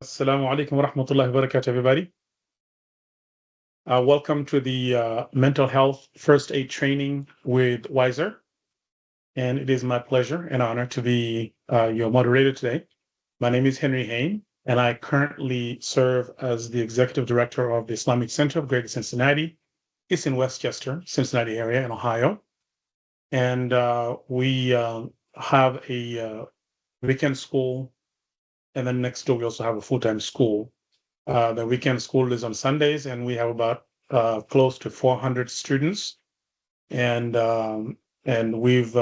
Assalamu alaikum wa rahmatullahi wa barakatuh, everybody. Welcome to the mental health first aid training with Wiser. And it is my pleasure and honor to be your moderator today. My name is Henry Hain, and I currently serve as the executive director of the Islamic Center of Greater Cincinnati. It's in Westchester, Cincinnati area in Ohio. And we have a weekend school. And then next door, we also have a full-time school. The weekend school is on Sundays, and we have about close to 400 students. And we've,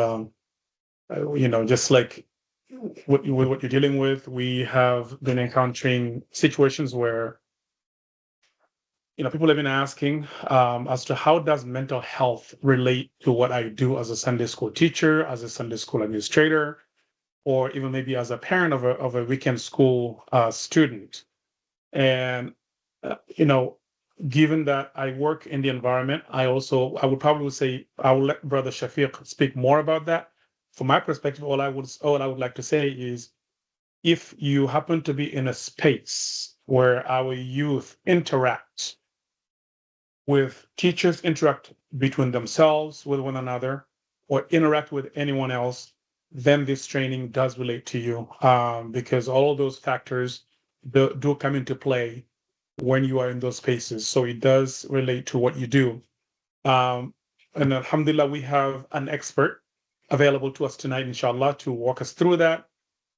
just like what you're dealing with, we have been encountering situations where, people have been asking as to how does mental health relate to what I do as a Sunday school teacher, as a Sunday school administrator, or even maybe as a parent of a weekend school student. And given that I work in the environment, I would probably say I will let Brother Shafiq speak more about that. From my perspective, all I would like to say is, if you happen to be in a space where our youth interact with teachers, interact between themselves, with one another, or interact with anyone else, then this training does relate to you, because all of those factors do come into play when you are in those spaces. So it does relate to what you do. And alhamdulillah, we have an expert available to us tonight, inshallah, to walk us through that,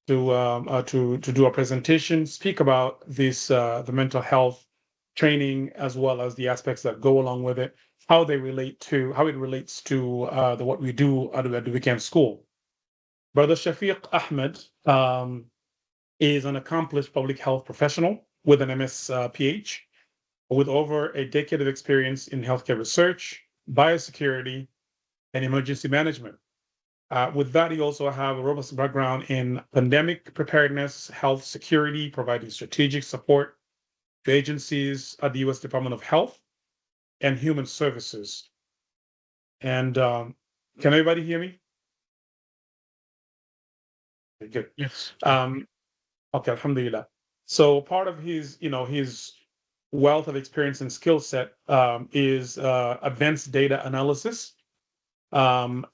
to do a presentation, speak about this, the mental health training, as well as the aspects that go along with it, how it relates to what we do at the weekend school. Brother Shafiq Ahmed is an accomplished public health professional with an MS PH, with over a decade of experience in healthcare research, biosecurity, and emergency management. With that, he also has a robust background in pandemic preparedness, health security, providing strategic support to agencies at the U.S. Department of Health and Human Services. And can everybody hear me? Good. Yes. Okay, alhamdulillah. So part of his wealth of experience and skill set is advanced data analysis,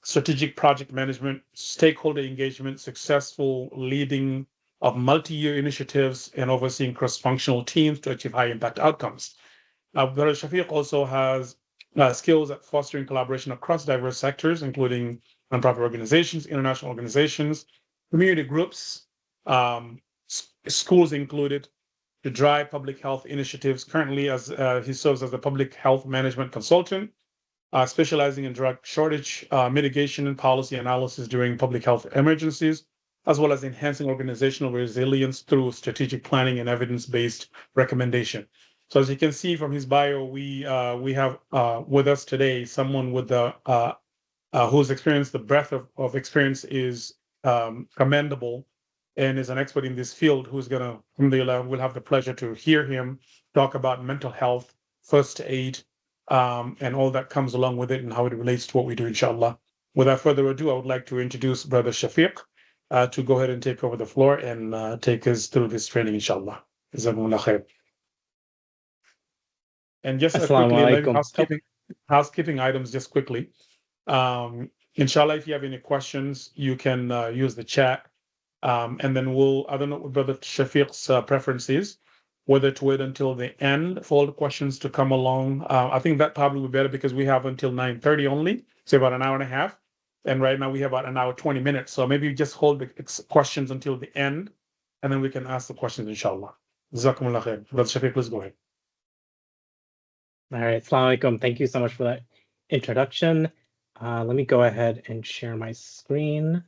strategic project management, stakeholder engagement, successful leading of multi-year initiatives, and overseeing cross-functional teams to achieve high-impact outcomes. Brother Shafiq also has skills at fostering collaboration across diverse sectors, including nonprofit organizations, international organizations, community groups, schools included, to drive public health initiatives. Currently, as he serves as a public health management consultant, specializing in drug shortage mitigation and policy analysis during public health emergencies, as well as enhancing organizational resilience through strategic planning and evidence-based recommendation. So, as you can see from his bio, we have with us today someone with whose experience, the breadth of experience is commendable, and is an expert in this field, who's going to, alhamdulillah, we'll have the pleasure to hear him talk about mental health, first aid, and all that comes along with it and how it relates to what we do, inshallah. Without further ado, I would like to introduce Brother Shafiq to go ahead and take over the floor and take us through this training, inshallah. Jazakumullah khair. And just Assalamu quickly, maybe alaikum. housekeeping items just quickly. Inshallah, if you have any questions, you can use the chat. And then I don't know what Brother Shafiq's preference is, whether to wait until the end for all the questions to come along. I think that probably would be better, because we have until 9:30 only, so about an hour and a half. And right now we have about an hour, 20 minutes. So maybe just hold the questions until the end, and then we can ask the questions, inshallah. Jazakumullah khair. Brother Shafiq, please go ahead. All right. Assalamu alaikum. Thank you so much for that introduction. Let me go ahead and share my screen.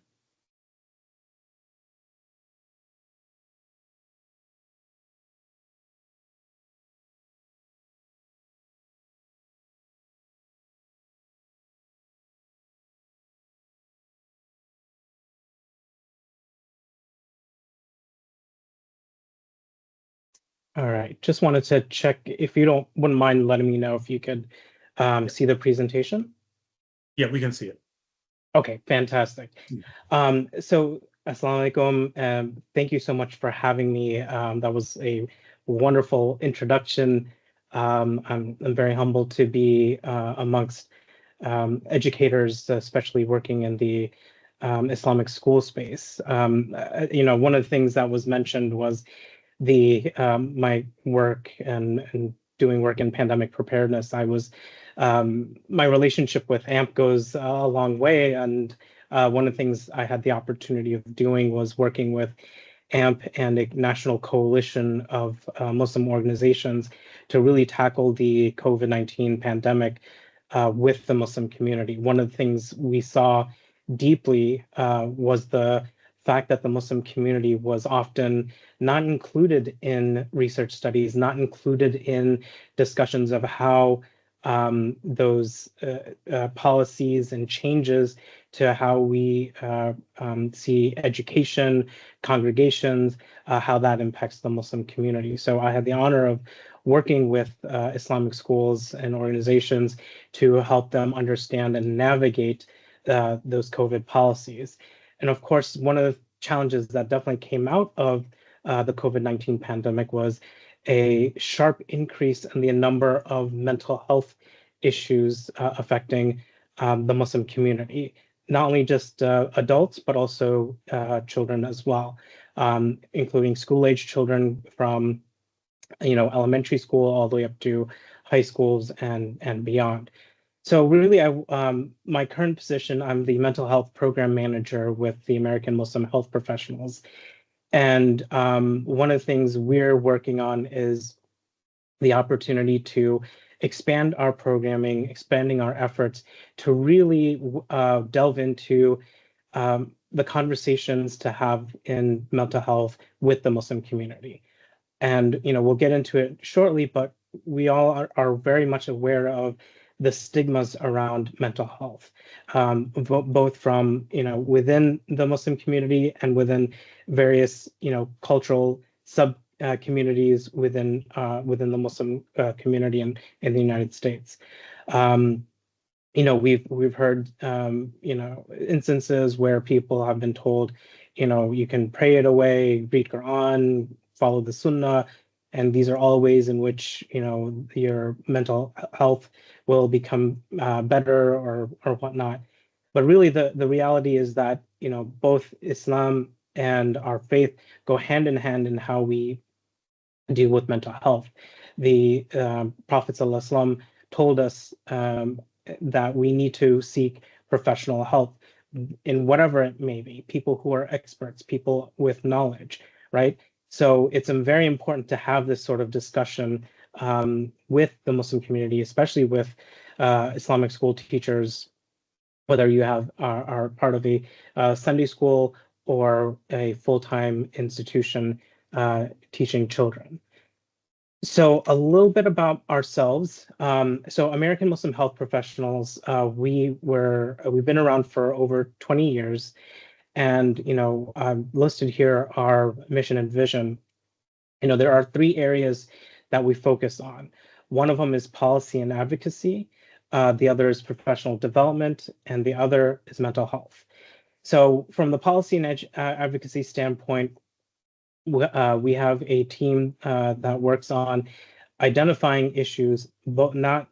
All right. Just wanted to check if you wouldn't mind letting me know if you could see the presentation. Yeah, we can see it. Okay, fantastic. So Assalamu alaikum. Thank you so much for having me. That was a wonderful introduction. I'm very humbled to be amongst educators, especially working in the Islamic school space. One of the things that was mentioned was the my work and doing work in pandemic preparedness. My relationship with AMP goes a long way, and one of the things I had the opportunity of doing was working with AMP and a national coalition of Muslim organizations to really tackle the COVID-19 pandemic with the Muslim community. One of the things we saw deeply was the fact that the Muslim community was often not included in research studies, not included in discussions of how those policies and changes to how we see education, congregations, how that impacts the Muslim community. So I had the honor of working with Islamic schools and organizations to help them understand and navigate those COVID policies. And of course, one of the challenges that definitely came out of the COVID-19 pandemic was a sharp increase in the number of mental health issues affecting the Muslim community, not only just adults, but also children as well, including school-age children from elementary school all the way up to high schools and beyond. So really, my current position, I'm the mental health program manager with the American Muslim Health Professionals. And one of the things we're working on is the opportunity to expand our programming, expanding our efforts to really delve into the conversations to have in mental health with the Muslim community. And we'll get into it shortly, but we all are very much aware of the stigmas around mental health, both from within the Muslim community and within various cultural sub communities within the Muslim community in the United States. We've heard instances where people have been told, you can pray it away, read Quran, follow the Sunnah, and these are all ways in which your mental health will become better or whatnot. But really, the reality is that both Islam and our faith go hand in hand in how we deal with mental health. The Prophet ﷺ told us that we need to seek professional help in whatever it may be, people who are experts, people with knowledge, right? So it's very important to have this sort of discussion with the Muslim community, especially with Islamic school teachers, whether you are part of a Sunday school or a full-time institution teaching children. So a little bit about ourselves. So American Muslim Health Professionals, we've been around for over 20 years, and listed here our mission and vision. There are 3 areas that we focus on. One of them is policy and advocacy. The other is professional development, and the other is mental health. So from the policy and advocacy standpoint, we have a team that works on identifying issues, but not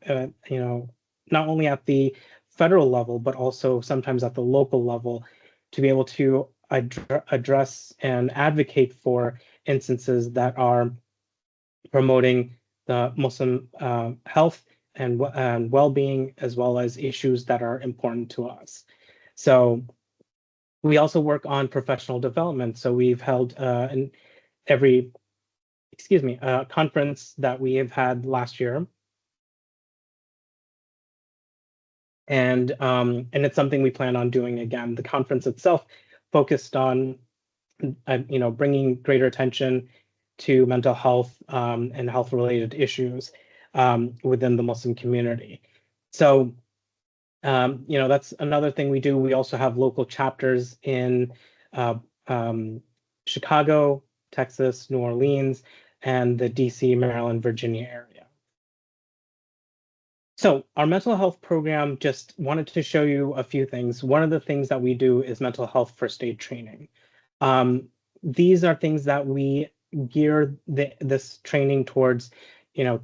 only at the federal level, but also sometimes at the local level, to be able to address and advocate for instances that are promoting the Muslim health and well-being, as well as issues that are important to us. So we also work on professional development. So we've held every conference that we have had last year. And it's something we plan on doing again. The conference itself focused on bringing greater attention to mental health and health-related issues within the Muslim community. So that's another thing we do. We also have local chapters in Chicago, Texas, New Orleans, and the DC, Maryland, Virginia area. So our mental health program, just wanted to show you a few things. One of the things that we do is mental health first aid training. These are things that we gear this training towards,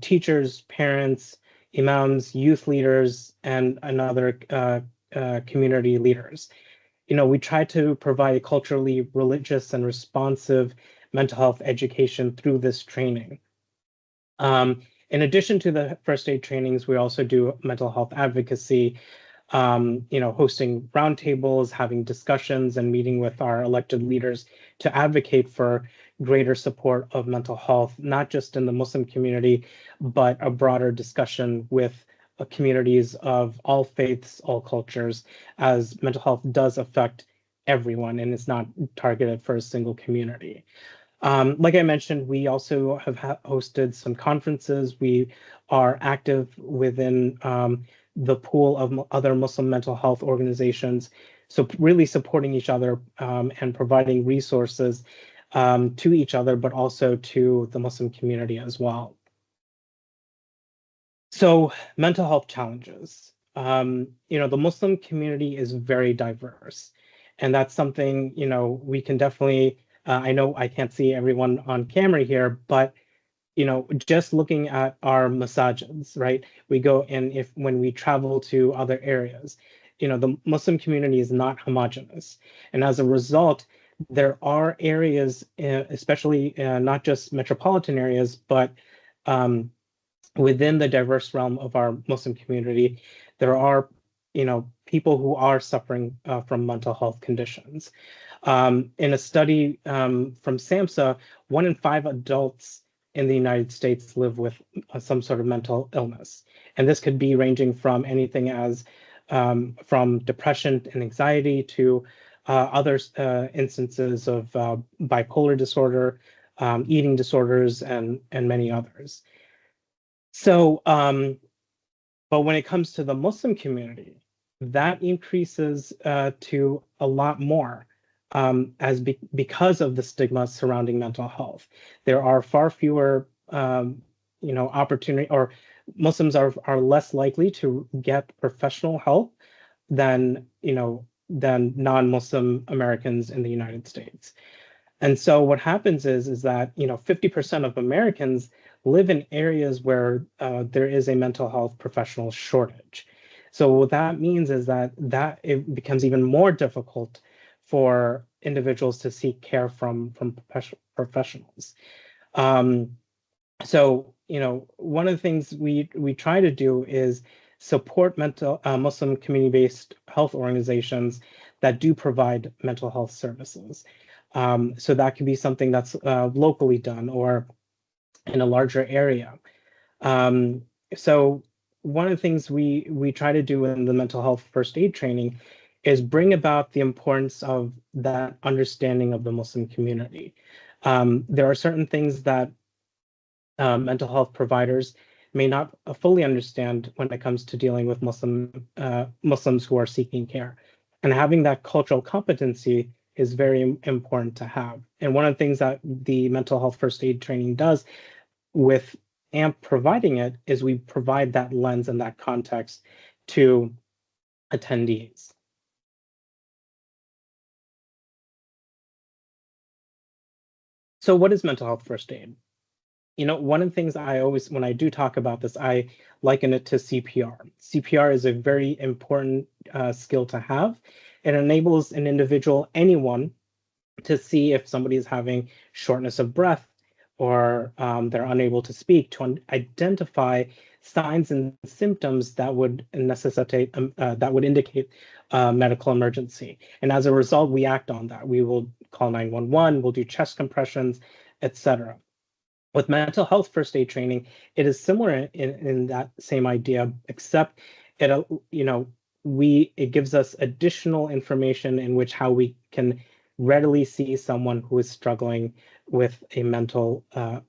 teachers, parents, imams, youth leaders, and other community leaders. We try to provide culturally religious and responsive mental health education through this training. In addition to the first aid trainings, we also do mental health advocacy, hosting roundtables, having discussions, and meeting with our elected leaders to advocate for greater support of mental health, not just in the Muslim community, but a broader discussion with communities of all faiths, all cultures, as mental health does affect everyone and is not targeted for a single community. Like I mentioned, we also have hosted some conferences. We are active within the pool of other Muslim mental health organizations. So really supporting each other and providing resources to each other, but also to the Muslim community as well. So mental health challenges. The Muslim community is very diverse. And that's something, we can definitely, I know I can't see everyone on camera here, but just looking at our masajids, right? We go and when we travel to other areas, the Muslim community is not homogenous. And as a result, there are areas, especially not just metropolitan areas, but within the diverse realm of our Muslim community, there are, people who are suffering from mental health conditions. In a study from SAMHSA, 1 in 5 adults in the United States live with some sort of mental illness. And this could be ranging from anything as from depression and anxiety to other instances of bipolar disorder, eating disorders, and many others. So, but when it comes to the Muslim community, that increases to a lot more because of the stigma surrounding mental health. There are far fewer, opportunity, or Muslims are less likely to get professional help than non-Muslim Americans in the United States. And so what happens is that 50% of Americans live in areas where there is a mental health professional shortage. So what that means is that it becomes even more difficult for individuals to seek care from professionals. So one of the things we try to do is support Muslim community-based health organizations that do provide mental health services. So that could be something that's locally done or in a larger area. So one of the things we try to do in the mental health first aid training is bring about the importance of that understanding of the Muslim community. There are certain things that mental health providers may not fully understand when it comes to dealing with Muslims who are seeking care. And having that cultural competency is very important to have. And one of the things that the mental health first aid training does with AMP providing it is we provide that lens and that context to attendees. So what is mental health first aid? One of the things I always, when I do talk about this, I liken it to CPR. CPR is a very important skill to have. It enables an individual, anyone, to see if somebody is having shortness of breath or they're unable to speak, to identify signs and symptoms that would necessitate, that would indicate a medical emergency. And as a result, we act on that. We will call 911, we'll do chest compressions, etc. With mental health first aid training, it is similar in that same idea, except it gives us additional information in which how we can readily see someone who is struggling with a mental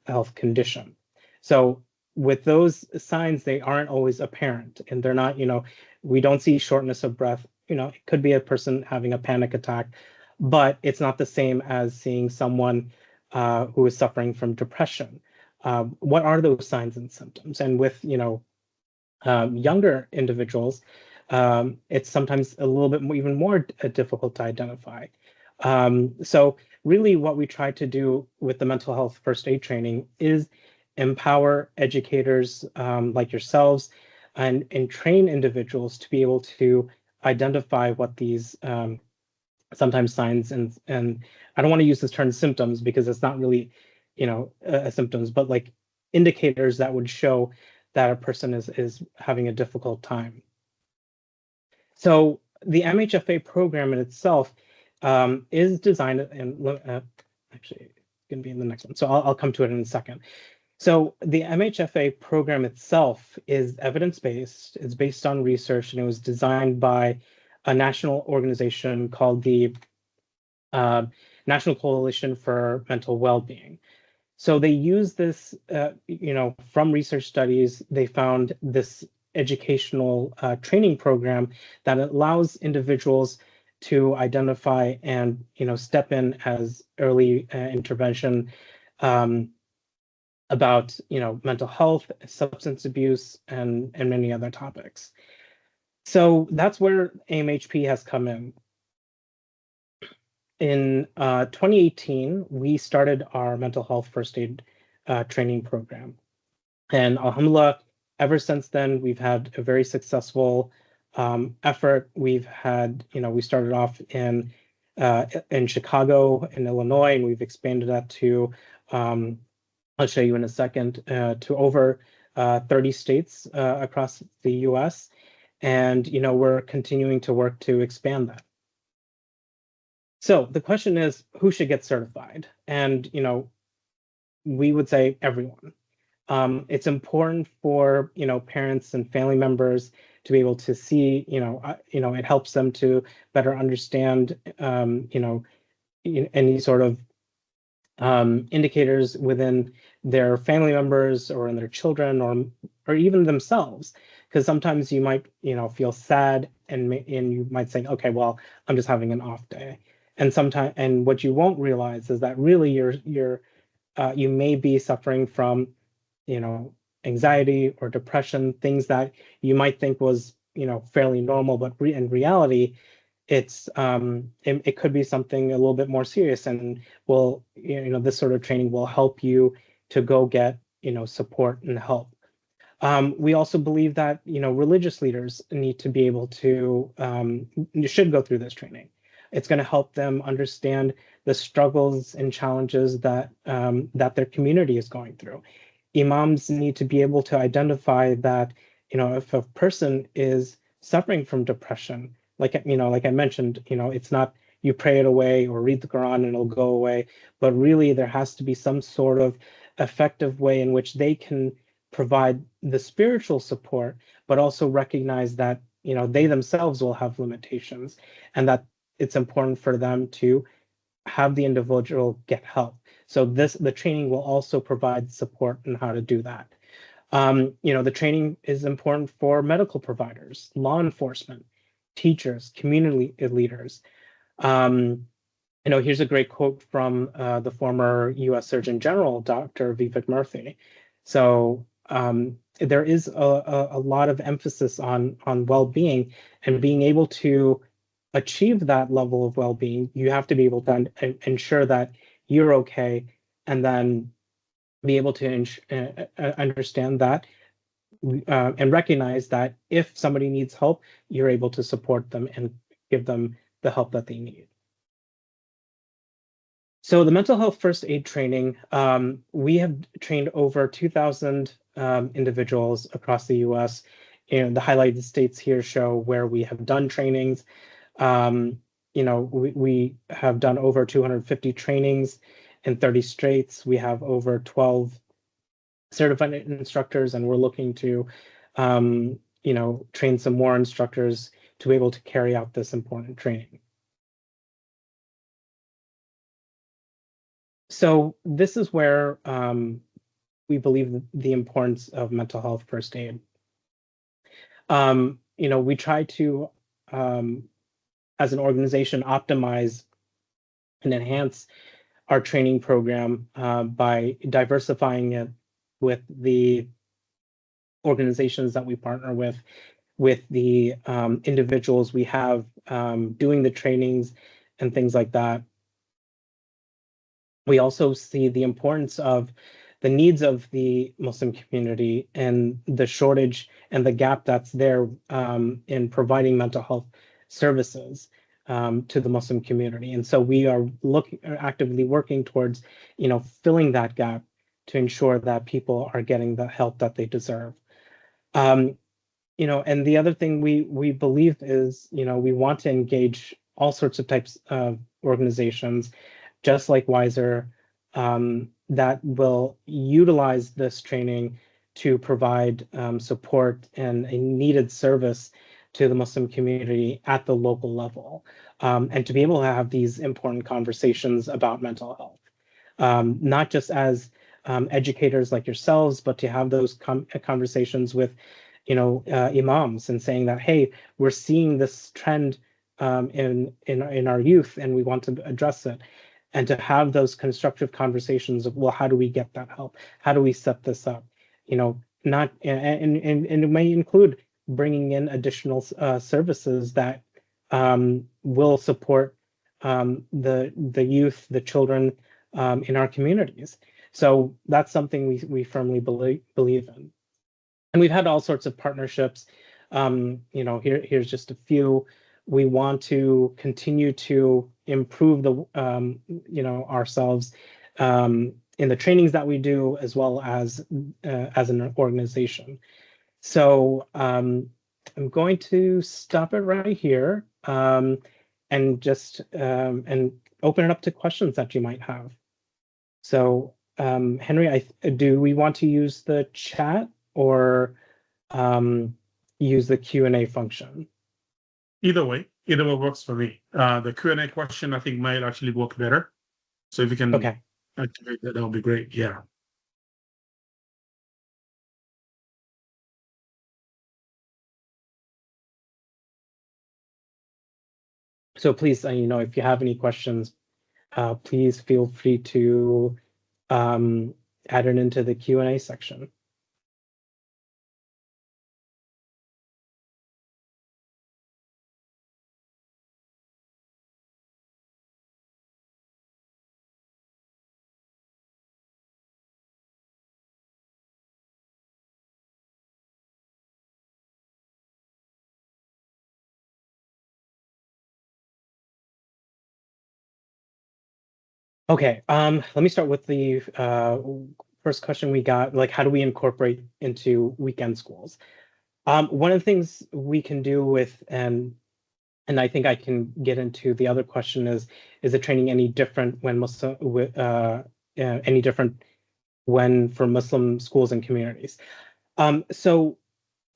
health condition. So with those signs, they aren't always apparent, and they're not, we don't see shortness of breath. It could be a person having a panic attack, but it's not the same as seeing someone who is suffering from depression. What are those signs and symptoms? And with younger individuals, it's sometimes a little bit even more difficult to identify. So really what we try to do with the mental health first aid training is empower educators like yourselves and train individuals to be able to identify what these sometimes signs and I don't want to use this term symptoms because it's not really, symptoms, but like indicators that would show that a person is having a difficult time. So the MHFA program in itself is designed, and actually it's going to be in the next one, so I'll come to it in a second. So the MHFA program itself is evidence-based. It's based on research, and it was designed by a national organization called the National Coalition for Mental Well-Being. So they use this, from research studies, they found this educational training program that allows individuals to identify and, step in as early intervention about, mental health, substance abuse, and many other topics. So that's where AMHP has come in. In 2018, we started our mental health first aid training program. And alhamdulillah, ever since then, we've had a very successful effort. We've had, we started off in Chicago, in Illinois, and we've expanded that to, I'll show you in a second, to over 30 states across the US. And, we're continuing to work to expand that. So the question is, who should get certified? And, we would say everyone. It's important for, parents and family members to be able to see, it helps them to better understand, any sort of indicators within their family members or in their children or even themselves. Because sometimes you might, feel sad and you might say, okay, well, I'm just having an off day. And what you won't realize is that really you may be suffering from, anxiety or depression, things that you might think was, fairly normal, but in reality, it could be something a little bit more serious, and this sort of training will help you to go get, support and help. We also believe that, religious leaders need to be able to, should go through this training. It's going to help them understand the struggles and challenges that their community is going through. Imams need to be able to identify that, if a person is suffering from depression, like I mentioned, it's not you pray it away or read the Quran and it'll go away, but really there has to be some sort of effective way in which they can provide the spiritual support, but also recognize that, they themselves will have limitations and that it's important for them to have the individual get help. So the training will also provide support on how to do that. The training is important for medical providers, law enforcement, teachers, community leaders. Here's a great quote from the former U.S. Surgeon General, Dr. Vivek Murthy. So there is a lot of emphasis on well-being, and being able to achieve that level of well-being, you have to be able to ensure that you're okay, and then be able to understand that and recognize that if somebody needs help, you're able to support them and give them the help that they need. So the mental health first aid training, we have trained over 2,000 individuals across the US. And the highlighted states here show where we have done trainings. We have done over 250 trainings in 30 states. We have over 12 certified instructors, and we're looking to, train some more instructors to be able to carry out this important training. So this is where we believe the importance of mental health first aid. We try to, as an organization, optimize and enhance our training program by diversifying it with the organizations that we partner with the individuals we have doing the trainings and things like that. We also see the importance of the needs of the Muslim community and the shortage and the gap that's there in providing mental health services to the Muslim community. And so we are actively working towards, filling that gap to ensure that people are getting the help that they deserve. Um, and the other thing we believe is, we want to engage all sorts of types of organizations, just like Wiser, that will utilize this training to provide support and a needed service to the Muslim community at the local level, and to be able to have these important conversations about mental health, not just as educators like yourselves, but to have those conversations with imams and saying that, hey, we're seeing this trend in our youth and we want to address it, and to have those constructive conversations of, well, how do we get that help? How do we set this up? Not and it may include bringing in additional services that will support the youth, the children in our communities. So that's something we firmly believe in. And we've had all sorts of partnerships. Here's just a few. We want to continue to improve ourselves in the trainings that we do, as well as an organization. So I'm going to stop it right here and just and open it up to questions that you might have. So Henry, do we want to use the chat or use the Q&A function? Either way works for me. The Q&A question I think might actually work better. So if you can activate that, that would be great. Yeah. So please, if you have any questions, please feel free to add it into the Q&A section. Okay, let me start with the first question we got, like, how do we incorporate into weekend schools? One of the things we can do with, and I think I can get into the other question is the training any different when any different when for Muslim schools and communities? So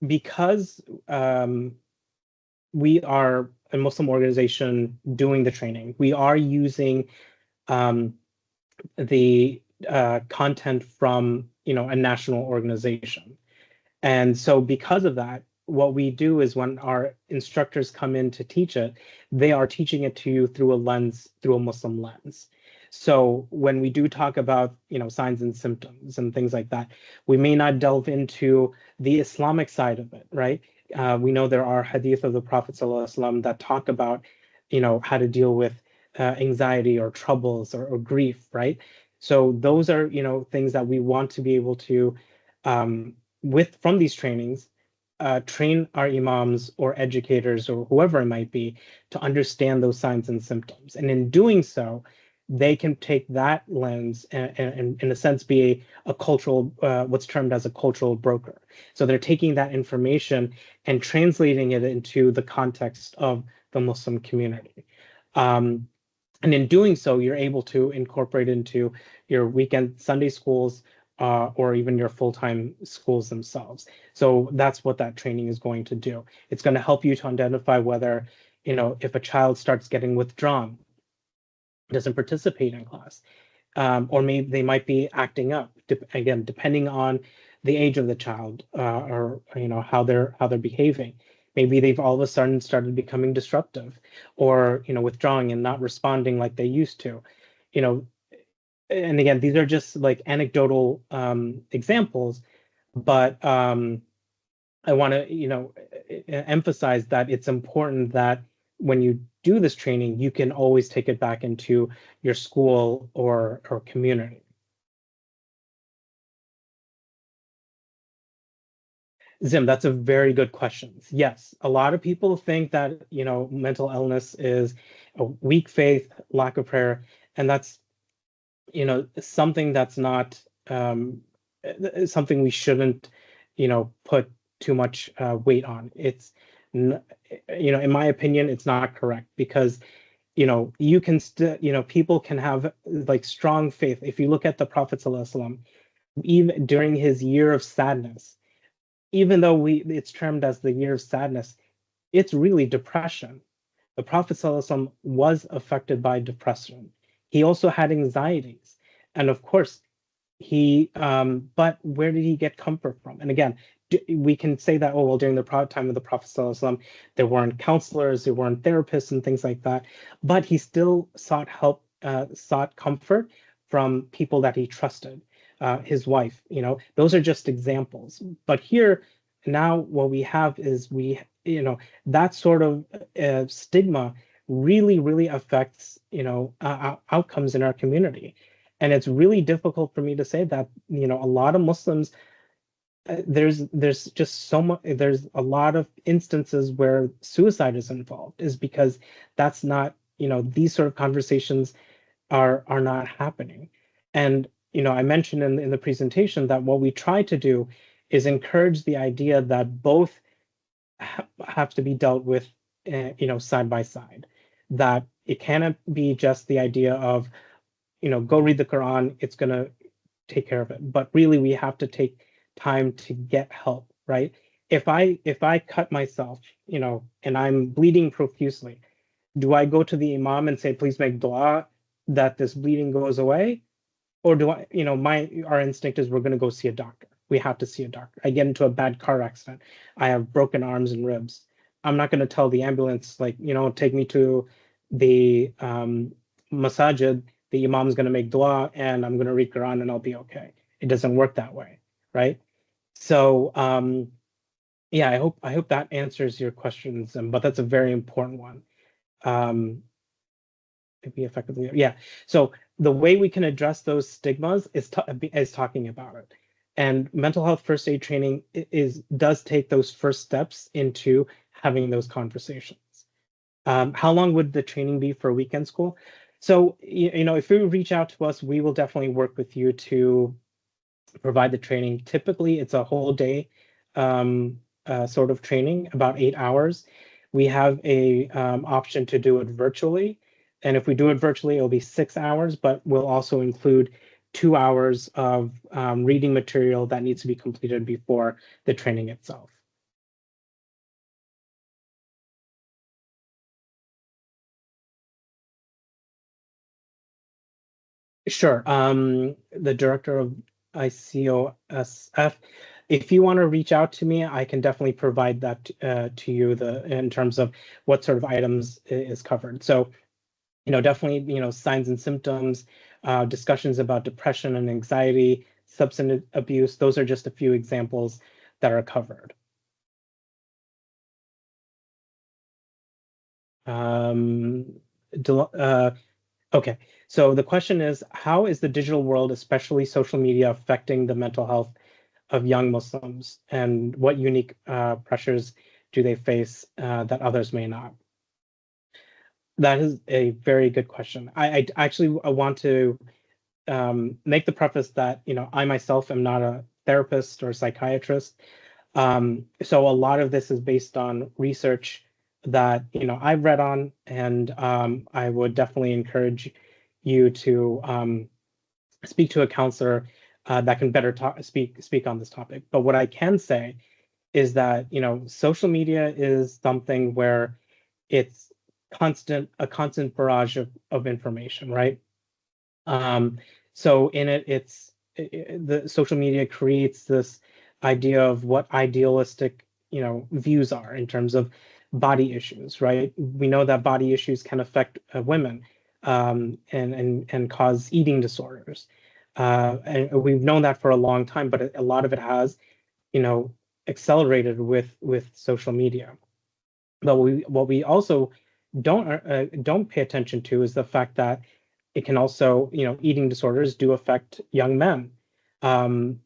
because we are a Muslim organization doing the training, we are using the content from a national organization. And so because of that, what we do is when our instructors come in to teach it, they are teaching it to you through a Muslim lens. So when we do talk about, signs and symptoms and things like that, we may not delve into the Islamic side of it, right? We know there are hadith of the Prophet ﷺ that talk about, how to deal with anxiety or troubles or grief, right? So those are, things that we want to be able to, from these trainings, train our imams or educators or whoever it might be to understand those signs and symptoms. And in doing so, they can take that lens and in a sense be a cultural, what's termed as a cultural broker. So they're taking that information and translating it into the context of the Muslim community. And in doing so, you're able to incorporate into your weekend Sunday schools or even your full-time schools themselves. So that's what that training is going to do. It's going to help you to identify whether, if a child starts getting withdrawn, doesn't participate in class, or maybe they might be acting up, again, depending on the age of the child or how they're behaving. Maybe they've all of a sudden started becoming disruptive or, withdrawing and not responding like they used to. And again, these are just like anecdotal examples, but I want to, emphasize that it's important that when you do this training, you can always take it back into your school or community. Zim, that's a very good question. Yes, a lot of people think that, mental illness is a weak faith, lack of prayer, and that's, something that's not something we shouldn't, put too much weight on. It's, in my opinion, it's not correct because, you can still, people can have like strong faith. If you look at the Prophet ﷺ, even during his year of sadness, even though it's termed as the year of sadness, it's really depression. The Prophet ﷺ was affected by depression. He also had anxieties. And of course, but where did he get comfort from? And again, we can say that, oh, well, during the time of the Prophet ﷺ, there weren't counselors, there weren't therapists and things like that. But he still sought help, sought comfort from people that he trusted. His wife, those are just examples. But here now what we have is that sort of stigma really affects, outcomes in our community. And it's really difficult for me to say that, a lot of Muslims, there's just so much, there's a lot of instances where suicide is involved, is because that's not, these sort of conversations are not happening. And I mentioned in the presentation that what we try to do is encourage the idea that both have to be dealt with, side by side. That it cannot be just the idea of, go read the Quran, it's going to take care of it. But really, we have to take time to get help, right? If I cut myself, and I'm bleeding profusely, do I go to the imam and say, please make dua that this bleeding goes away? Or do I, our instinct is we're going to go see a doctor. We have to see a doctor. I get into a bad car accident. I have broken arms and ribs. I'm not going to tell the ambulance, like, take me to the masajid. The imam's going to make dua and I'm going to read Quran and I'll be okay. It doesn't work that way, right? So, yeah, I hope that answers your questions, but that's a very important one. Be effectively, yeah. So the way we can address those stigmas is talking about it. And mental health first aid training does take those first steps into having those conversations. How long would the training be for weekend school? So, if you reach out to us, we will definitely work with you to provide the training. Typically, it's a whole day sort of training, about 8 hours. We have a option to do it virtually. And if we do it virtually, it'll be 6 hours, but we'll also include 2 hours of reading material that needs to be completed before the training itself. Sure. The director of ICOSF, if you want to reach out to me, I can definitely provide that to you in terms of what sort of items is covered. So, definitely, signs and symptoms, discussions about depression and anxiety, substance abuse. Those are just a few examples that are covered. Okay, so the question is, how is the digital world, especially social media, affecting the mental health of young Muslims, and what unique pressures do they face that others may not? That is a very good question. I actually want to make the preface that I myself am not a therapist or psychiatrist, so a lot of this is based on research that I've read on, and I would definitely encourage you to speak to a counselor that can better speak on this topic. But what I can say is that social media is something where it's a constant barrage of information, right? So in the social media creates this idea of what idealistic views are in terms of body issues, right? We know that body issues can affect women and cause eating disorders, and we've known that for a long time, but a lot of it has accelerated with social media. But what we also don't pay attention to is the fact that it can also, eating disorders do affect young men. And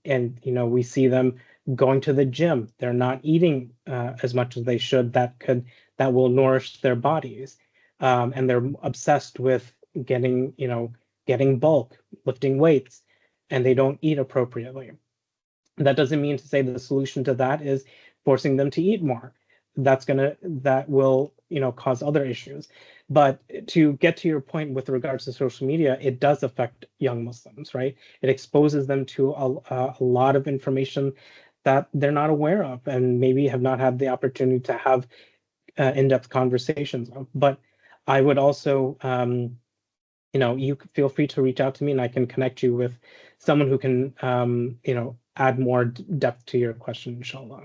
we see them going to the gym. They're not eating as much as they should. That will nourish their bodies. And they're obsessed with getting bulk, lifting weights, and they don't eat appropriately. That doesn't mean to say that the solution to that is forcing them to eat more. That will, cause other issues. But to get to your point with regards to social media, it does affect young Muslims, right? It exposes them to a lot of information that they're not aware of and maybe have not had the opportunity to have in-depth conversations of. But I would also, you feel free to reach out to me and I can connect you with someone who can, add more depth to your question, inshallah.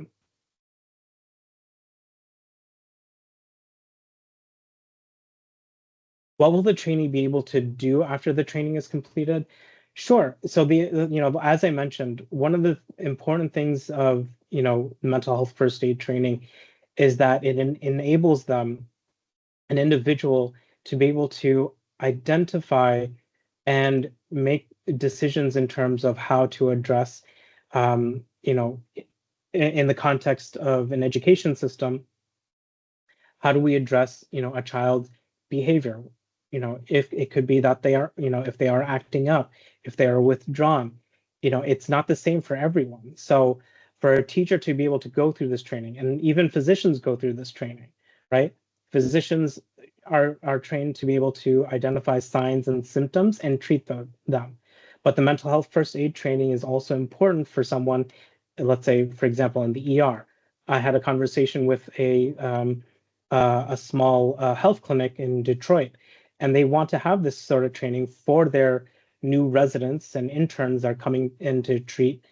What will the trainee be able to do after the training is completed? Sure. So as I mentioned, one of the important things of, mental health first aid training is that it enables them, an individual, to be able to identify and make decisions in terms of how to address, in the context of an education system, how do we address, a child's behavior? If it could be that they are, if they are acting up, if they are withdrawn, it's not the same for everyone. So for a teacher to be able to go through this training, and even physicians go through this training, right? Physicians are trained to be able to identify signs and symptoms and treat them. But the mental health first aid training is also important for someone, let's say, for example, in the ER. I had a conversation with a small health clinic in Detroit, and they want to have this sort of training for their new residents and interns that are coming in to treat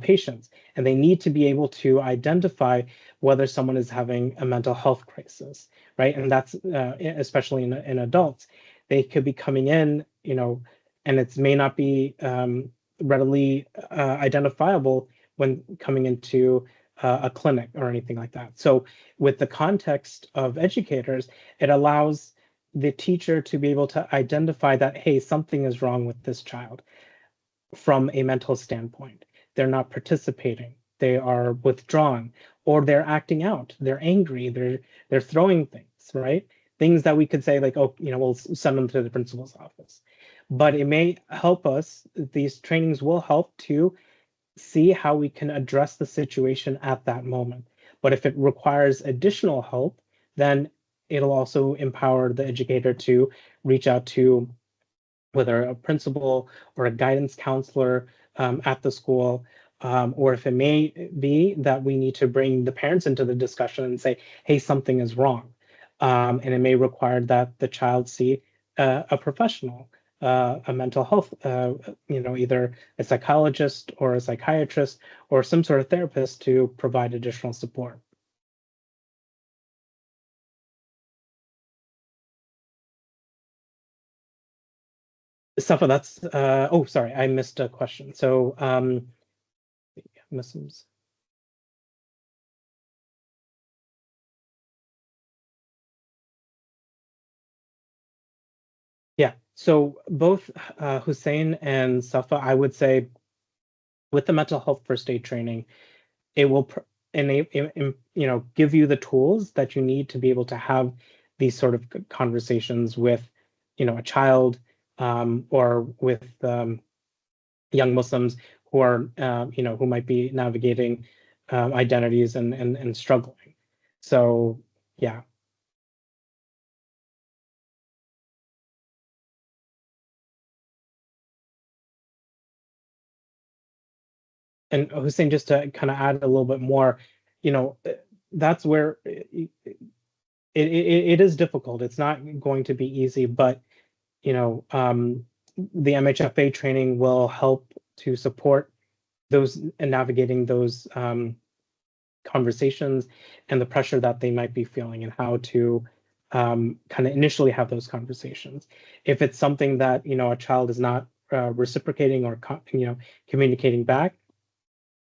patients. And they need to be able to identify whether someone is having a mental health crisis, right? And that's especially in adults. They could be coming in, and it may not be readily identifiable when coming into a clinic or anything like that. So with the context of educators, it allows the teacher to be able to identify that, hey, something is wrong with this child from a mental standpoint. They're not participating, they are withdrawn, or they're acting out, they're angry, they're throwing things, right? Things that we could say like, oh, we'll send them to the principal's office. But it may help us, these trainings will help to see how we can address the situation at that moment. But if it requires additional help, then it'll also empower the educator to reach out to whether a principal or a guidance counselor at the school, or if it may be that we need to bring the parents into the discussion and say, hey, something is wrong. And it may require that the child see a professional, a mental health, either a psychologist or a psychiatrist or some sort of therapist to provide additional support. Safa, that's oh, sorry, I missed a question. So Muslims. Yeah, so both Hussein and Safa, I would say with the mental health first aid training, it will enable, give you the tools that you need to be able to have these sort of conversations with, a child, or with young Muslims who are, who might be navigating identities and struggling. So, yeah. And Hussein, just to kind of add a little bit more, that's where it is difficult. It's not going to be easy, but the MHFA training will help to support those and navigating those conversations and the pressure that they might be feeling and how to kind of initially have those conversations. If it's something that a child is not reciprocating or communicating back,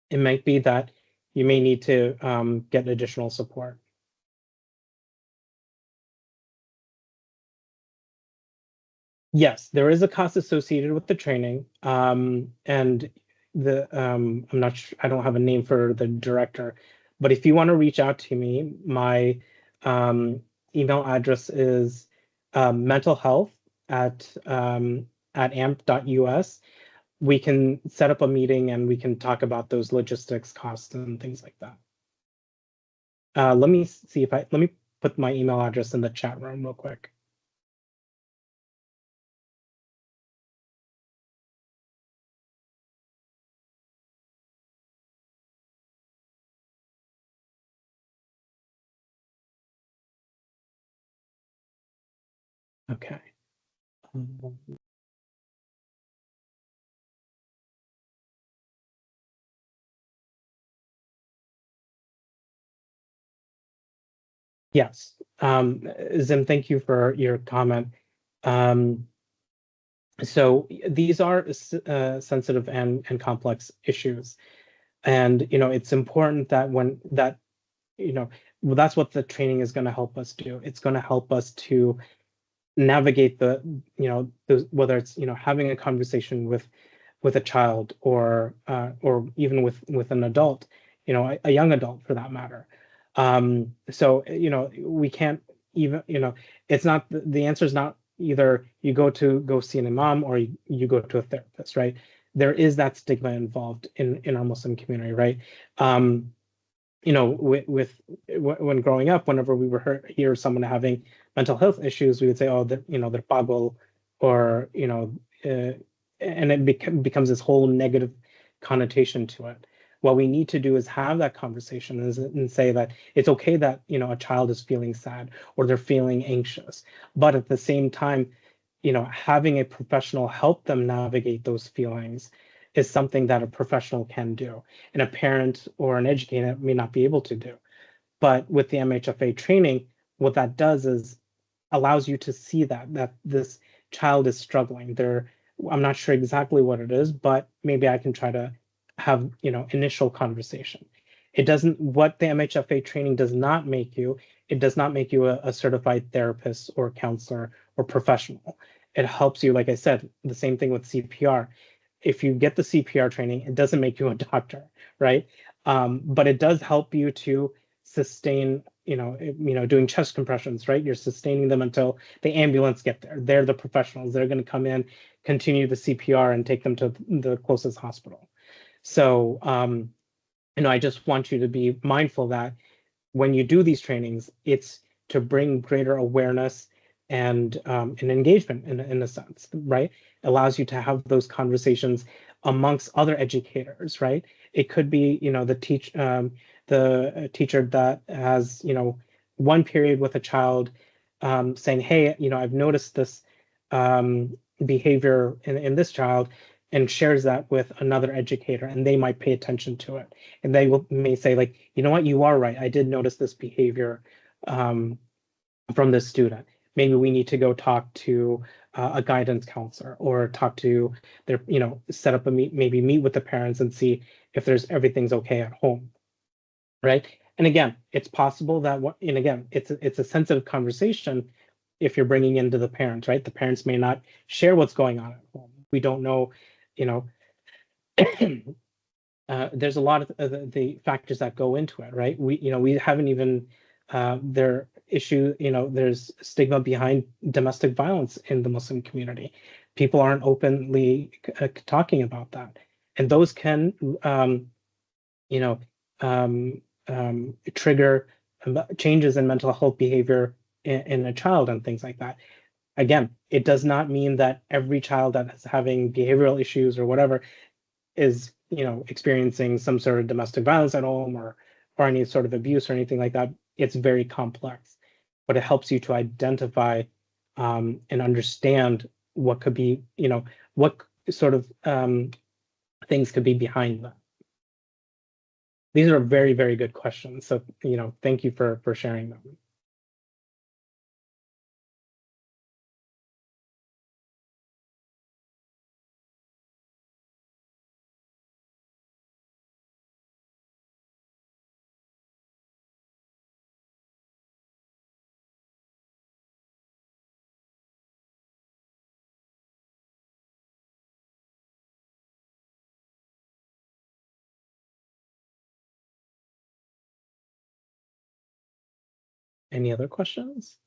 it might be that you may need to get additional support. Yes, there is a cost associated with the training. And I'm not sure, I don't have a name for the director, but if you want to reach out to me, my um, email address is mentalhealth at amp.us. We can set up a meeting and we can talk about those logistics costs and things like that. Let me see if let me put my email address in the chat room real quick. Okay. Yes. Zim, thank you for your comment. Um, so these are sensitive and complex issues. And, it's important that when that, well, that's what the training is going to help us do. It's going to help us to navigate whether it's, having a conversation with a child or even with an adult, a young adult for that matter. So, we can't even, it's not the answer is not either you go see an imam or you go to a therapist, right? There is that stigma involved in our Muslim community, right? Um, when growing up, whenever we were hear someone having mental health issues, we would say, oh, they're pagal, or and it becomes this whole negative connotation to it. What we need to do is have that conversation and say that it's okay that a child is feeling sad or they're feeling anxious, but at the same time, having a professional help them navigate those feelings is something that a professional can do and a parent or an educator may not be able to do. But with the MHFA training, what that does is allows you to see that this child is struggling. I'm not sure exactly what it is, but maybe I can try to have, initial conversation. It doesn't, what the MHFA training does not make you, it does not make you a certified therapist or counselor or professional. It helps you, like I said, the same thing with CPR. If you get the CPR training, it doesn't make you a doctor, right? But it does help you to sustain, doing chest compressions, right? You're sustaining them until the ambulance get there. They're the professionals. They're going to come in, continue the CPR, and take them to the closest hospital. So, I just want you to be mindful that when you do these trainings, it's to bring greater awareness and engagement in a sense, right? Allows you to have those conversations amongst other educators, right? It could be, the teacher that has, one period with a child saying, hey, I've noticed this behavior in this child and shares that with another educator and they might pay attention to it and may say like, you know what, you are right, I did notice this behavior um, from this student. Maybe we need to go talk to a guidance counselor or talk to set up maybe meet with the parents and see if there's everything's okay at home, right? And again, it's possible that and again, it's a sensitive conversation if you're bringing into the parents, right? The parents may not share what's going on at home. We don't know, you know, there's a lot of the factors that go into it, right? We haven't even there issue, there's stigma behind domestic violence in the Muslim community. People aren't openly talking about that, and those can, you know, trigger changes in mental health behavior in a child and things like that. Again, it does not mean that every child that is having behavioral issues or whatever is experiencing some sort of domestic violence at home or any sort of abuse or anything like that. It's very complex, but it helps you to identify and understand what could be, what sort of things could be behind that. These are very, very good questions. So, thank you for sharing them. Any other questions?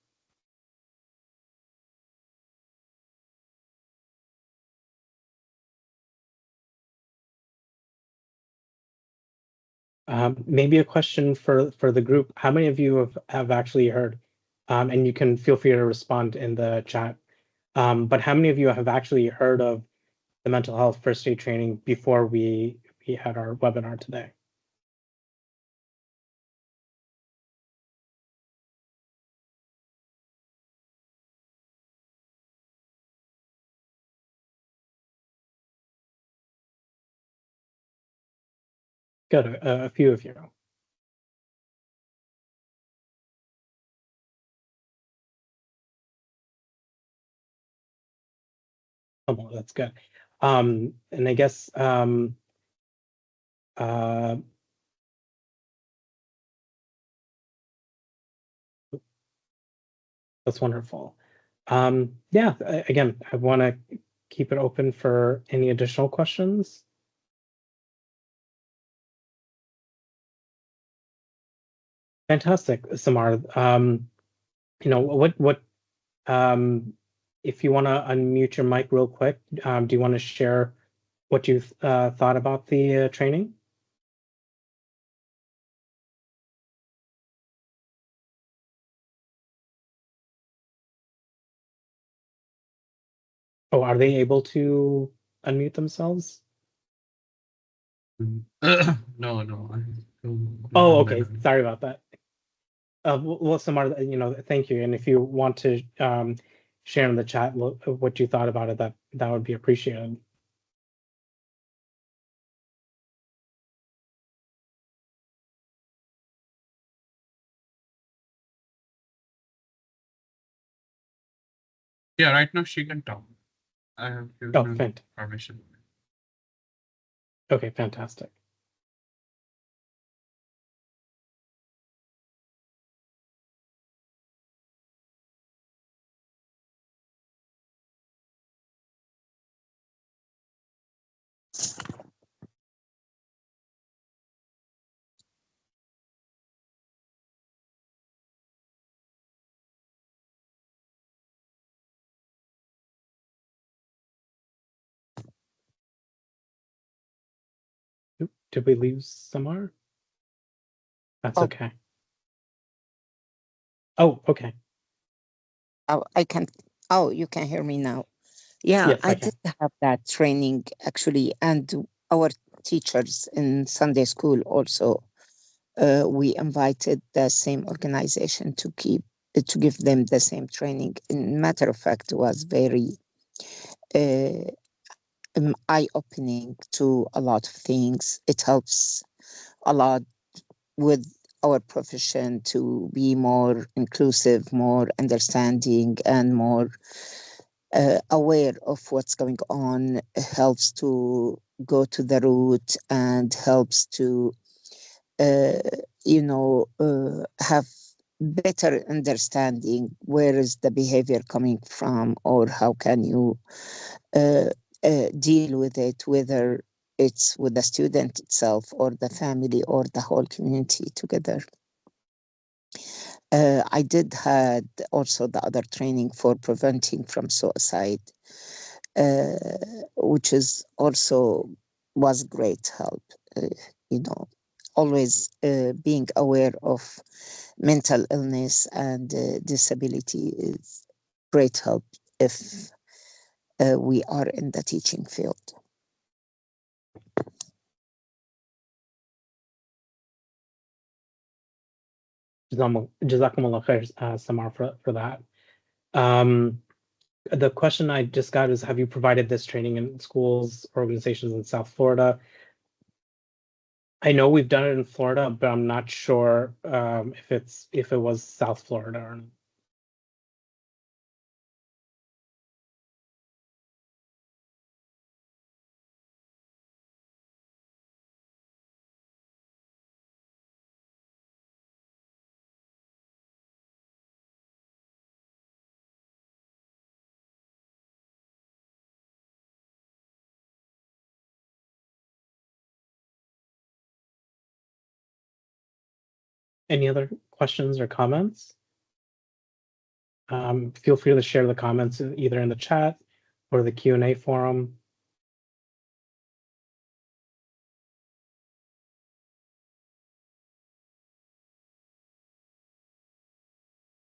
Maybe a question for the group. How many of you have actually heard, and you can feel free to respond in the chat, but how many of you have actually heard of the mental health first aid training before we had our webinar today? Good, a few of you. Oh, well, that's good. And I guess uh, that's wonderful. Yeah, again, I want to keep it open for any additional questions. Fantastic, Samar. You know, if you want to unmute your mic real quick, do you want to share what you've thought about the training? Oh, are they able to unmute themselves? No, no. Oh, okay. Sorry about that. Well, Samar, you know, thank you. And if you want to share in the chat what you thought about it, that would be appreciated. Yeah, right now she can talk. I have given Oh, her permission. okay, fantastic. Oop, did we lose Samar? That's Oh. okay. Oh, okay. Oh, I can. Oh, you can hear me now. Yeah, Yes, I I can. did have that training actually, and our teachers in Sunday school also. We invited the same organization to give them the same training. In matter of fact, it was very uh, eye-opening to a lot of things. It helps a lot with our profession to be more inclusive, more understanding, and more aware of what's going on. Helps to go to the root and helps to, uh, have better understanding where is the behavior coming from, or how can you uh, deal with it, whether it's with the student itself or the family or the whole community together. I did had also the other training for preventing from suicide, uh, which is also was great help. Uh, you know, always being aware of mental illness and disability is great help if we are in the teaching field. Jazakumullah khair, Samar, for that. The question I just got is, have you provided this training in schools, organizations in South Florida? I know we've done it in Florida, but I'm not sure if it was South Florida or not. Any other questions or comments? Feel free to share the comments either in the chat or the Q&A forum.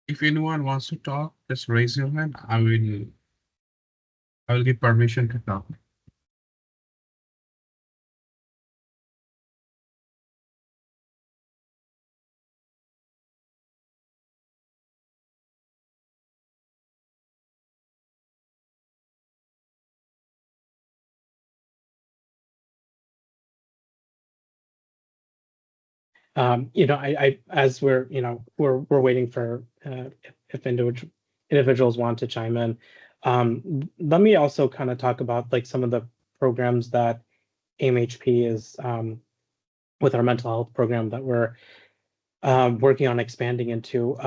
If anyone wants to talk, just raise your hand. I will give permission to talk. As we're waiting for if individuals want to chime in. Let me also kind of talk about like some of the programs that AMHP is with our mental health program that we're working on expanding into.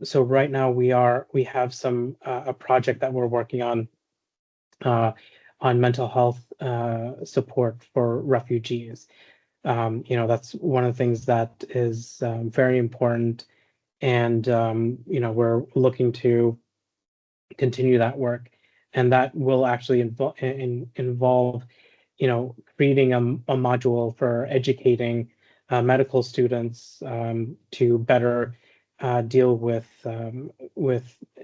So right now we have some a project that we're working on mental health support for refugees. That's one of the things that is very important, and we're looking to continue that work, and that will actually involve creating a module for educating medical students to better deal with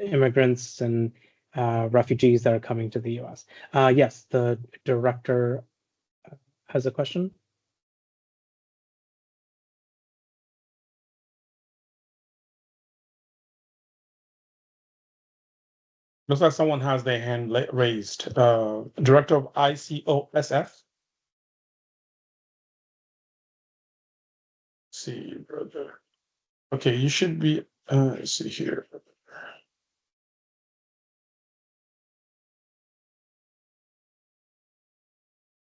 immigrants and refugees that are coming to the U.S. Yes, the director has a question. Looks like someone has their hand raised. Director of ICOSF. See, brother. Okay, you should be. Let's see here.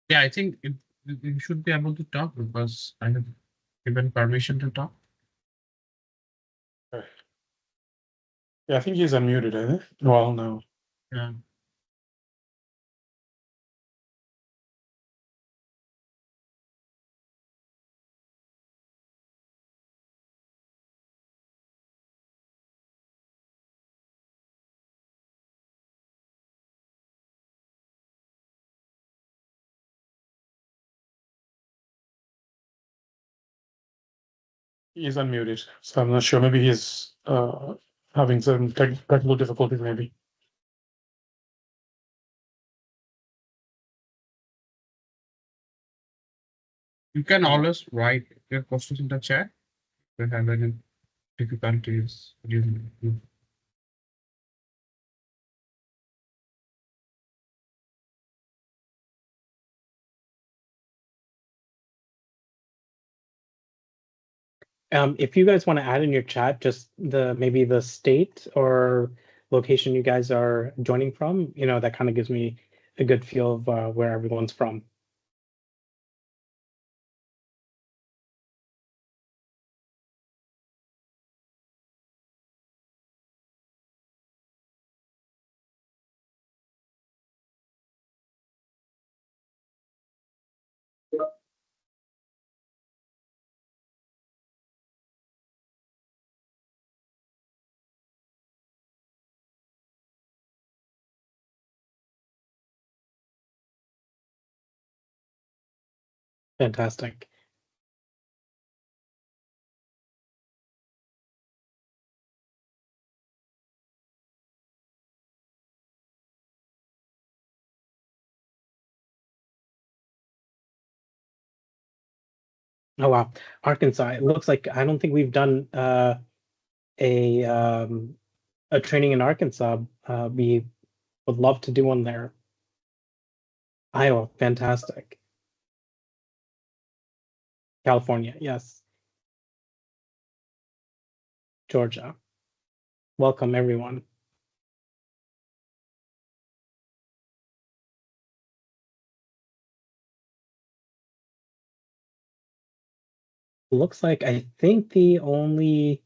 Yeah, I think you should be able to talk because I have given permission to talk. Yeah, I think he's unmuted, I think. Well, no. Yeah. He's unmuted, so I'm not sure. Maybe he's having some technical difficulties, maybe. You can always write your questions in the chat if you have any difficulties using it. If you guys want to add in your chat, just maybe the state or location you guys are joining from, that kind of gives me a good feel of where everyone's from. Fantastic. Oh wow, Arkansas. It looks like I don't think we've done a training in Arkansas. We would love to do one there. Iowa, fantastic. California, yes. Georgia. Welcome everyone. Looks like I think the only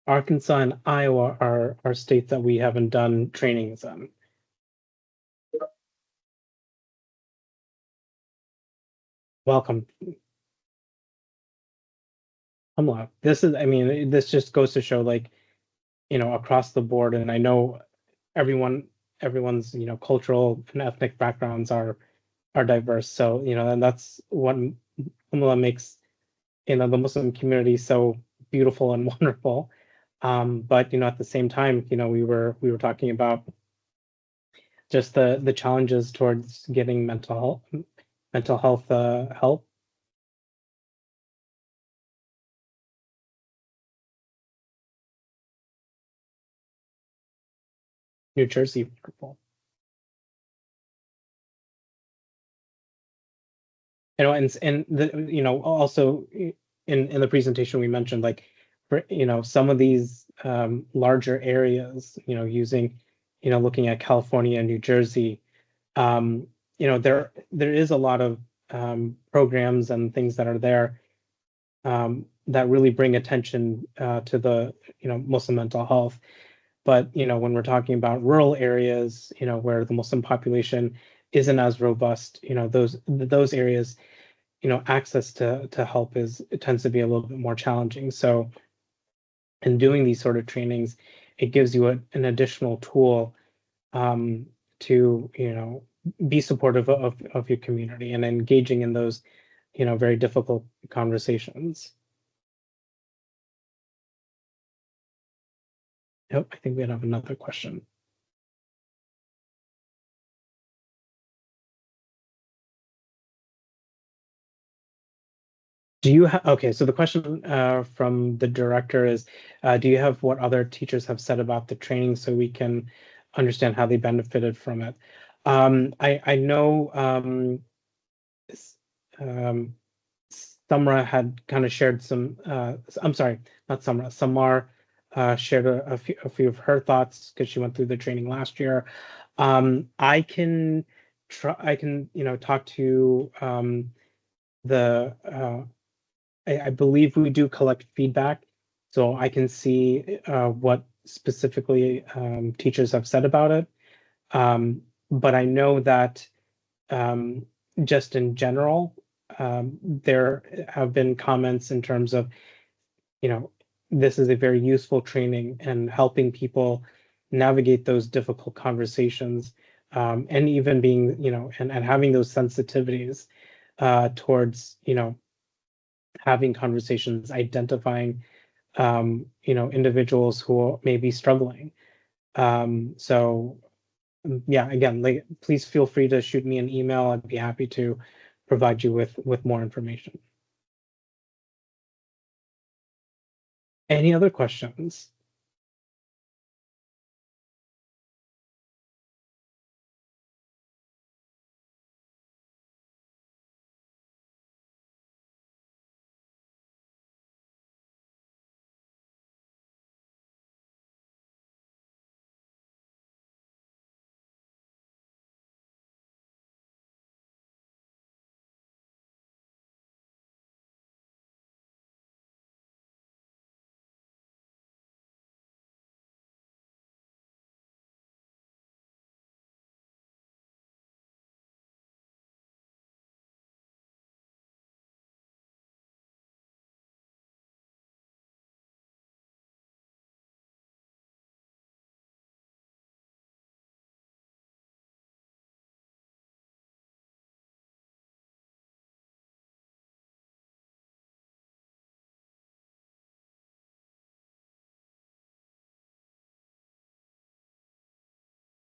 Arkansas and Iowa are states that we haven't done trainings in. Welcome. This just goes to show, like, across the board. And I know everyone's, cultural and ethnic backgrounds are diverse. So, and that's what alhamdulillah makes, the Muslim community so beautiful and wonderful. But, at the same time, we were talking about just the challenges towards getting mental health help. New Jersey, for example. Also in the presentation we mentioned, like, for, some of these larger areas, looking at California and New Jersey, there is a lot of programs and things that are there that really bring attention to the Muslim mental health. But when we're talking about rural areas, where the Muslim population isn't as robust, those areas, access to help it tends to be a little bit more challenging. So in doing these sort of trainings, it gives you an additional tool to be supportive of your community and engaging in those very difficult conversations. Yep, I think we have another question. Do you have, okay, so the question from the director is, do you have what other teachers have said about the training so we can understand how they benefited from it? I know Samra had kind of shared some, I'm sorry, not Samra, Samar shared a few of her thoughts because she went through the training last year. I can talk to I believe we do collect feedback, so I can see what specifically teachers have said about it. But I know that just in general, there have been comments in terms of, this is a very useful training and helping people navigate those difficult conversations, and even being, and having those sensitivities towards, having conversations, identifying, individuals who may be struggling. So yeah, again, like, please feel free to shoot me an email. I'd be happy to provide you with more information. Any other questions?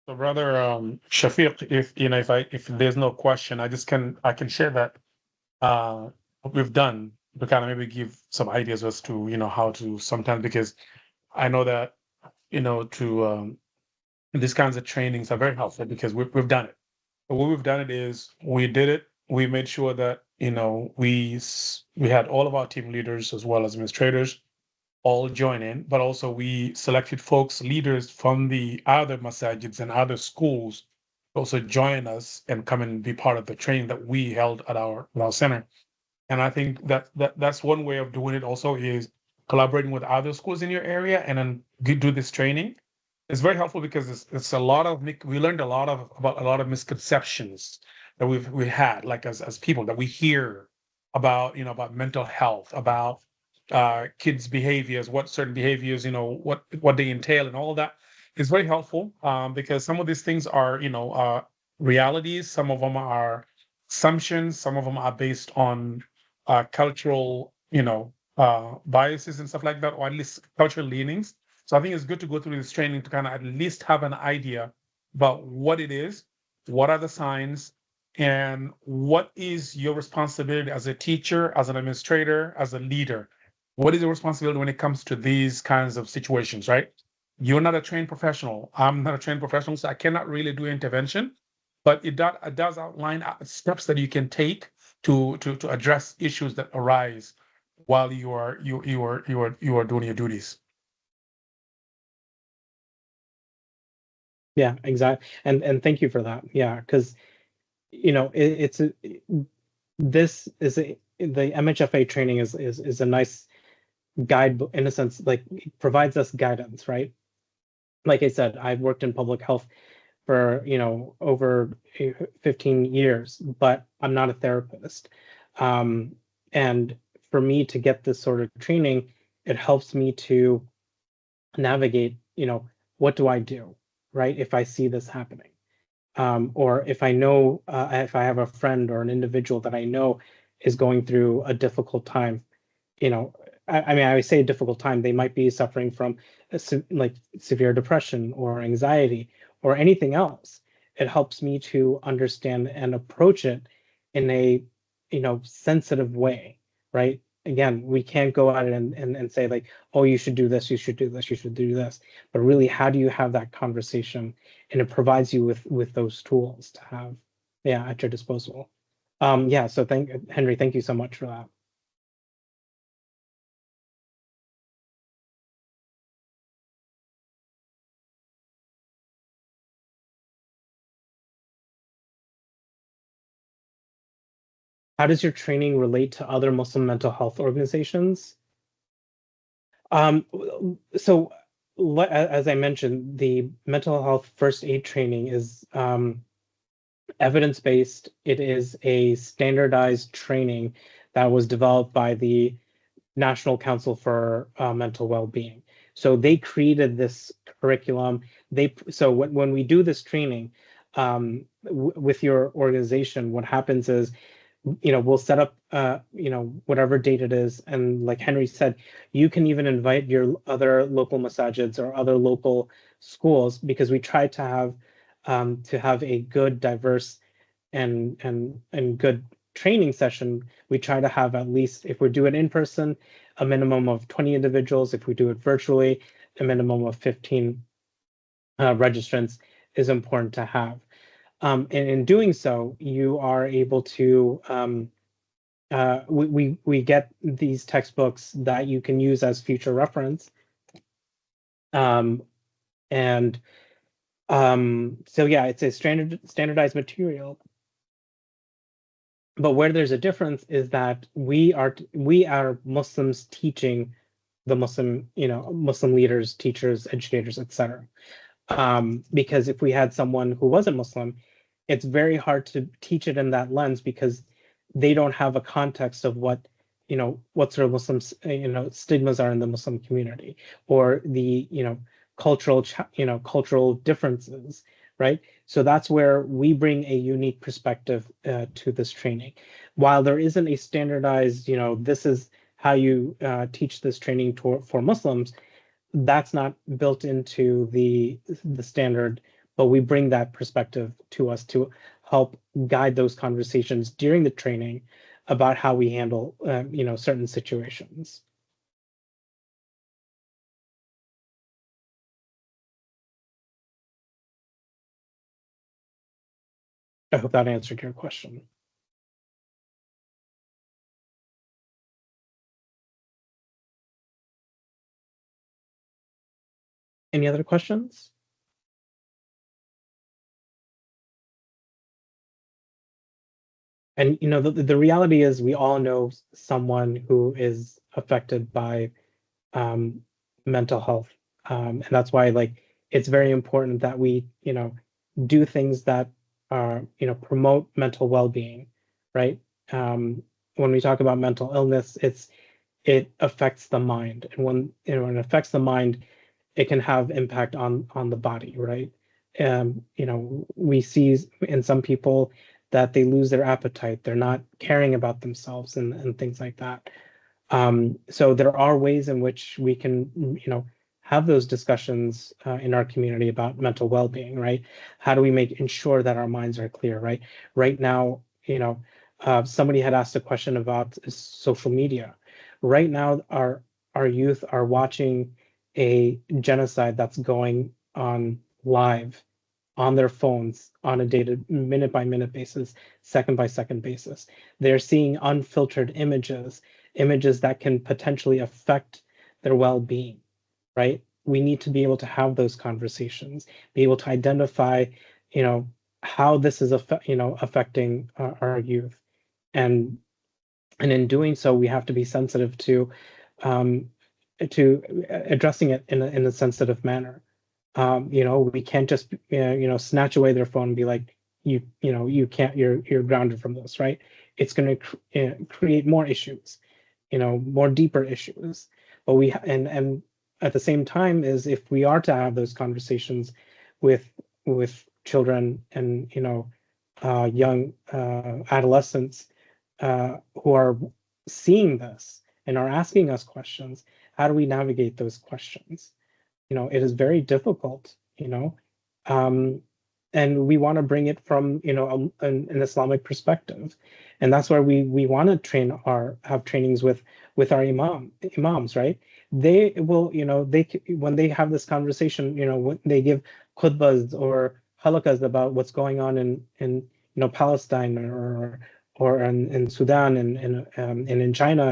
So brother Shafiq, if there's no question, I can share that what we've done to kind of maybe give some ideas as to how to sometimes, because I know that to these kinds of trainings are very helpful because we've done it. But what we've done it is we did it. We made sure that we had all of our team leaders as well as administrators all join in, but also we selected folks, leaders from the other masajids and other schools to also join us and come and be part of the training that we held at our center. And I think that's one way of doing it also is collaborating with other schools in your area and then do this training. It's very helpful because it's a lot of, we learned about a lot of misconceptions that we had, like as people, that we hear about, about mental health, about kids' behaviors, what certain behaviors, what they entail, and all of that is very helpful, because some of these things are, realities. Some of them are assumptions. Some of them are based on cultural, biases and stuff like that, or at least cultural leanings. So I think it's good to go through this training to kind of at least have an idea about what it is, what are the signs, and what is your responsibility as a teacher, as an administrator, as a leader. What is your responsibility when it comes to these kinds of situations, right? You're not a trained professional. I'm not a trained professional, so I cannot really do intervention. But it does outline steps that you can take to address issues that arise while you are doing your duties. Yeah, exactly. And thank you for that. Yeah, because this is the MHFA training is a nice guide in a sense, like it provides us guidance, right? Like I said, I've worked in public health for over 15 years, but I'm not a therapist. And for me to get this sort of training, it helps me to navigate, what do I do, right? If I see this happening. Or if I know, if I have a friend or an individual that I know is going through a difficult time, I mean, I say a difficult time, they might be suffering from like severe depression or anxiety or anything else. It helps me to understand and approach it in a, sensitive way, right? Again, we can't go at it and say like, oh, you should do this, you should do this, you should do this. But really, how do you have that conversation? And it provides you with those tools to have, at your disposal. Yeah, so Henry, thank you so much for that. How does your training relate to other Muslim mental health organizations? So as I mentioned, the mental health first aid training is evidence-based. It is a standardized training that was developed by the National Council for Mental Well-being. So they created this curriculum. So when we do this training with your organization, what happens is, we'll set up, whatever date it is. And like Henry said, you can even invite your other local masajids or other local schools, because we try to have a good, diverse and good training session. We try to have, at least if we do it in person, a minimum of 20 individuals. If we do it virtually, a minimum of 15 registrants is important to have. And in doing so, you are able to, we get these textbooks that you can use as future reference. And so yeah, it's a standardized material. But where there's a difference is that we are Muslims teaching the Muslim leaders, teachers, educators, etc. Because if we had someone who wasn't Muslim, it's very hard to teach it in that lens, because they don't have a context of what sort of Muslim stigmas are in the Muslim community, or the cultural differences, right? So that's where we bring a unique perspective to this training. While there isn't a standardized, this is how you teach this training for Muslims, that's not built into the standard, but we bring that perspective to us to help guide those conversations during the training about how we handle certain situations. I hope that answered your question. Any other questions? And the reality is, we all know someone who is affected by mental health, and that's why it's very important that we do things that are promote mental well-being, right? When we talk about mental illness, it affects the mind. And when it affects the mind, it can have impact on the body, right? We see in some people that they lose their appetite, they're not caring about themselves and things like that. So there are ways in which we can, have those discussions in our community about mental well-being, right? How do we ensure that our minds are clear, right? Right now, somebody had asked a question about social media. Right now, our youth are watching a genocide that's going on live on their phones on a minute by minute basis, second by second basis. They're seeing unfiltered images that can potentially affect their well-being, right? We need to be able to have those conversations, be able to identify, how this is affecting our youth. And in doing so, we have to be sensitive to addressing it in a sensitive manner. We can't just snatch away their phone and be like, you can't, you're grounded from this, right? It's going to create more issues, more deeper issues. But and at the same time, is if we are to have those conversations with children and young adolescents who are seeing this and are asking us questions, how do we navigate those questions? It is very difficult, and we want to bring it from, an Islamic perspective. And that's where we want to have trainings with our imams, right? They will, when they have this conversation, when they give khutbahs or halakas about what's going on in Palestine or in Sudan and in China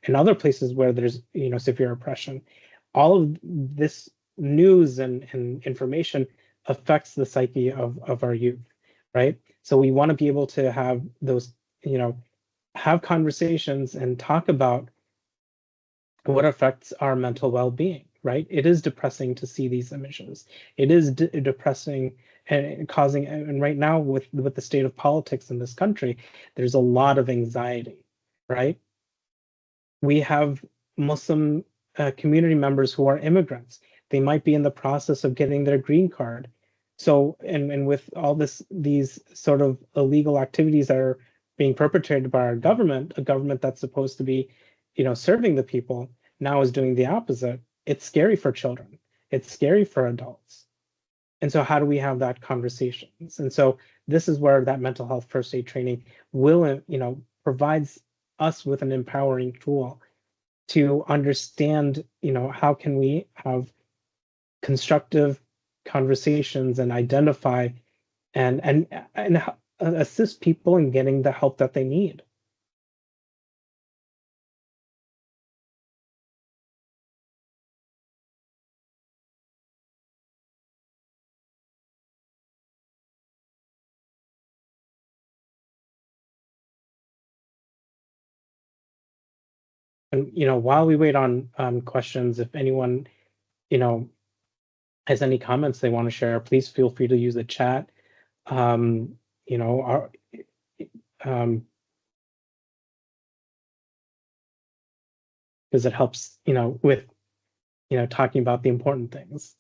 and other places where there's, severe oppression, all of this news and information affects the psyche of our youth, right? So we want to be able to have those, have conversations and talk about what affects our mental well-being, right? It is depressing to see these images. It is depressing and causing, and right now with the state of politics in this country, there's a lot of anxiety, right? We have Muslim community members who are immigrants. They might be in the process of getting their green card. So, and with all these sort of illegal activities that are being perpetrated by our government, a government that's supposed to be, serving the people, now is doing the opposite. It's scary for children. It's scary for adults. And so how do we have that conversations? And so this is where that mental health first aid training will, provides us with an empowering tool to understand, how can we have constructive conversations and identify and assist people in getting the help that they need. And while we wait on questions, if anyone has any comments they want to share, please feel free to use the chat. Our because it helps, with talking about the important things.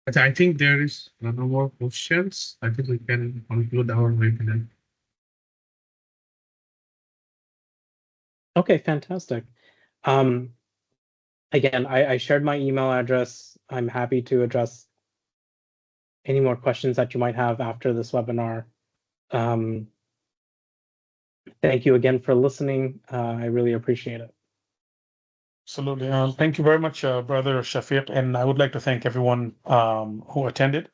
But I think there is no more questions. I think we can conclude our webinar. Okay, fantastic. Again, I shared my email address. I'm happy to address any more questions that you might have after this webinar. Thank you again for listening. I really appreciate it. Absolutely. Thank you very much, Brother Shafiq. And I would like to thank everyone who attended.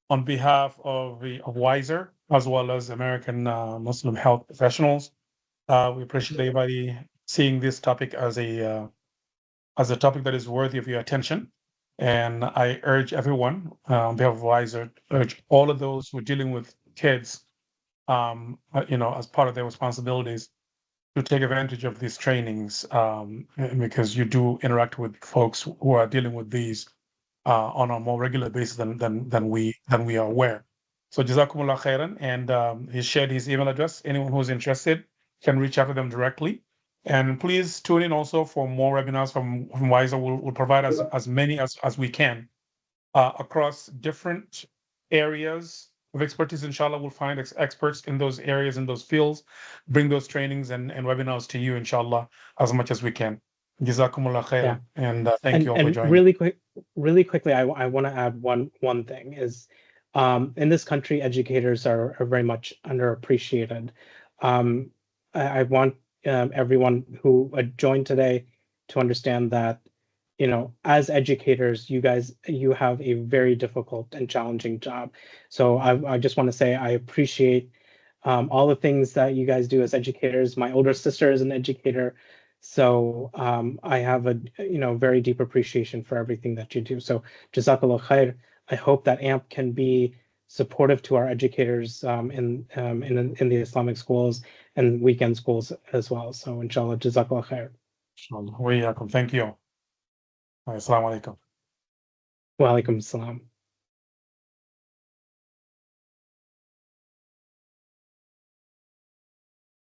On behalf of Wiser, as well as American Muslim health professionals. We appreciate everybody seeing this topic as a topic that is worthy of your attention. And I urge everyone, on behalf of WISER, urge all of those who are dealing with kids, as part of their responsibilities, to take advantage of these trainings, because you do interact with folks who are dealing with these on a more regular basis than we are aware. So Jazakumullah khairan, and he shared his email address. Anyone who's interested can reach out to them directly. And please tune in also for more webinars from WISER. We'll provide as many as we can across different areas of expertise. Inshallah, we'll find experts in those areas, in those fields, bring those trainings and webinars to you, inshallah, as much as we can. Jazakumullah khairan, and thank you all for joining. Really quickly, I want to add one thing is, in this country, educators are very much underappreciated. I want everyone who joined today to understand that, as educators, you have a very difficult and challenging job. So I just want to say I appreciate all the things that you guys do as educators. My older sister is an educator, so I have a very deep appreciation for everything that you do. So Jazakallah khair. I hope that AMP can be supportive to our educators in the Islamic schools and weekend schools as well. So inshallah, Jazakallah khair. Inshallah. Thank you. Assalamu alaikum. Wa alaikum assalam.